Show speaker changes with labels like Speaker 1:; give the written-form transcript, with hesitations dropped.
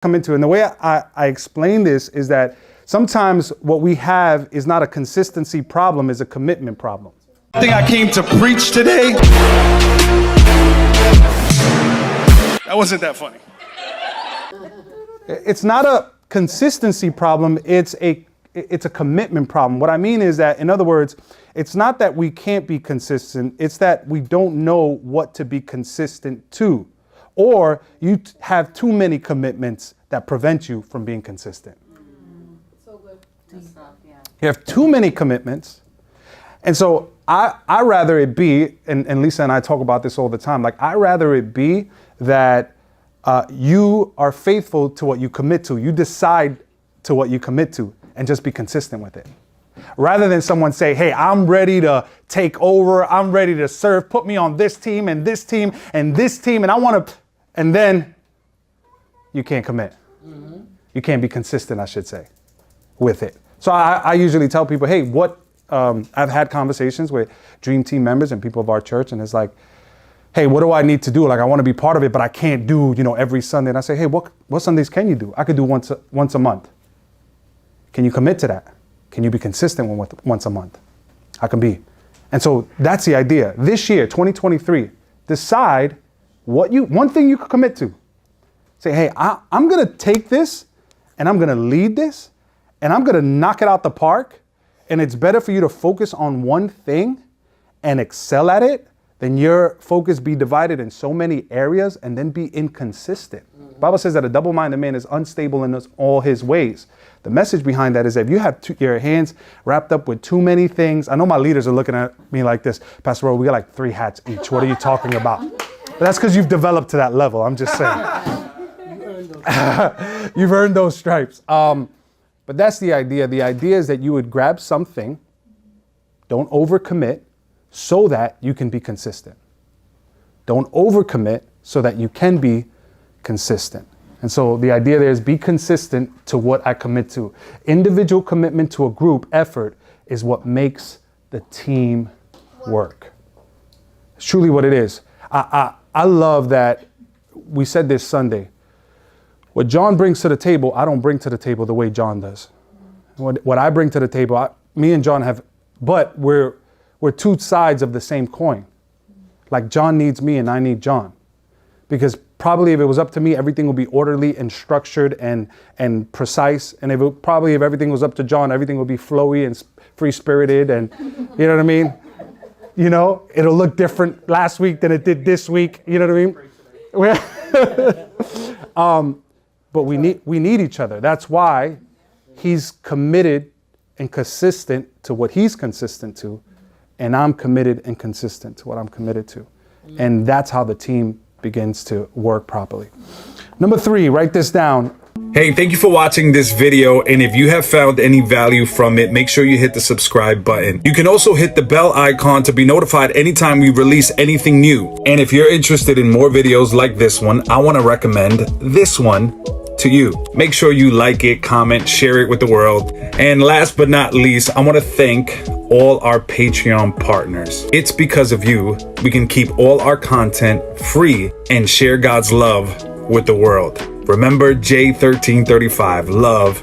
Speaker 1: come into. And the way I explain this is that sometimes what we have is not a consistency problem, is a commitment problem.
Speaker 2: I think I came to preach today. That wasn't that funny.
Speaker 1: It's not a consistency problem, it's a commitment problem. What I mean is that, in other words, it's not that we can't be consistent, it's that we don't know what to be consistent to. Or you have too many commitments that prevent you from being consistent.
Speaker 3: So good. Yeah.
Speaker 1: You have too many commitments. And so I rather it be, and Lisa and I talk about this all the time, like I rather it be that you are faithful to what you commit to. You decide to what you commit to and just be consistent with it. Rather than someone say, hey, I'm ready to take over. I'm ready to serve. Put me on this team and this team and this team. And I want to, and then you can't commit. Mm-hmm. You can't be consistent, I should say, with it. So I usually tell people, hey, I've had conversations with Dream Team members and people of our church, and it's like, hey, what do I need to do? Like, I want to be part of it, but I can't do, every Sunday. And I say, hey, what Sundays can you do? I could do once a month. Can you commit to that? Can you be consistent with once a month? I can be. And so that's the idea. This year, 2023, decide one thing you could commit to. Say, hey, I'm going to take this and I'm going to lead this and I'm going to knock it out the park. And it's better for you to focus on one thing and excel at it than your focus be divided in so many areas and then be inconsistent. The Bible says that a double-minded man is unstable in all his ways. The message behind that is that if you have your hands wrapped up with too many things, I know my leaders are looking at me like this, Pastor Ro, we got like 3 hats each. What are you talking about? But that's because you've developed to that level. I'm just saying. You've earned those stripes. But that's the idea. The idea is that you would grab something, don't overcommit, so that you can be consistent. Don't overcommit so that you can be consistent. And so the idea there is be consistent to what I commit to. Individual commitment to a group effort is what makes the team work. It's truly what it is. I love that we said this Sunday. What John brings to the table, I don't bring to the table the way John does. What I bring to the table, me and John have, but we're two sides of the same coin. Like John needs me and I need John. Because probably if it was up to me, everything would be orderly and structured and precise. And if everything was up to John, everything would be flowy and free-spirited and, you know what I mean? It'll look different last week than it did this week. You know what I mean? But we need each other. That's why he's committed and consistent to what he's consistent to. And I'm committed and consistent to what I'm committed to. And that's how the team begins to work properly. Number 3, write this down.
Speaker 4: Hey, thank you for watching this video. And if you have found any value from it, make sure you hit the subscribe button. You can also hit the bell icon to be notified anytime we release anything new. And if you're interested in more videos like this one, I want to recommend this one to you. Make sure you like it, comment, share it with the world. And last but not least, I want to thank all our Patreon partners. It's because of you we can keep all our content free and share God's love with the world. Remember J1335, love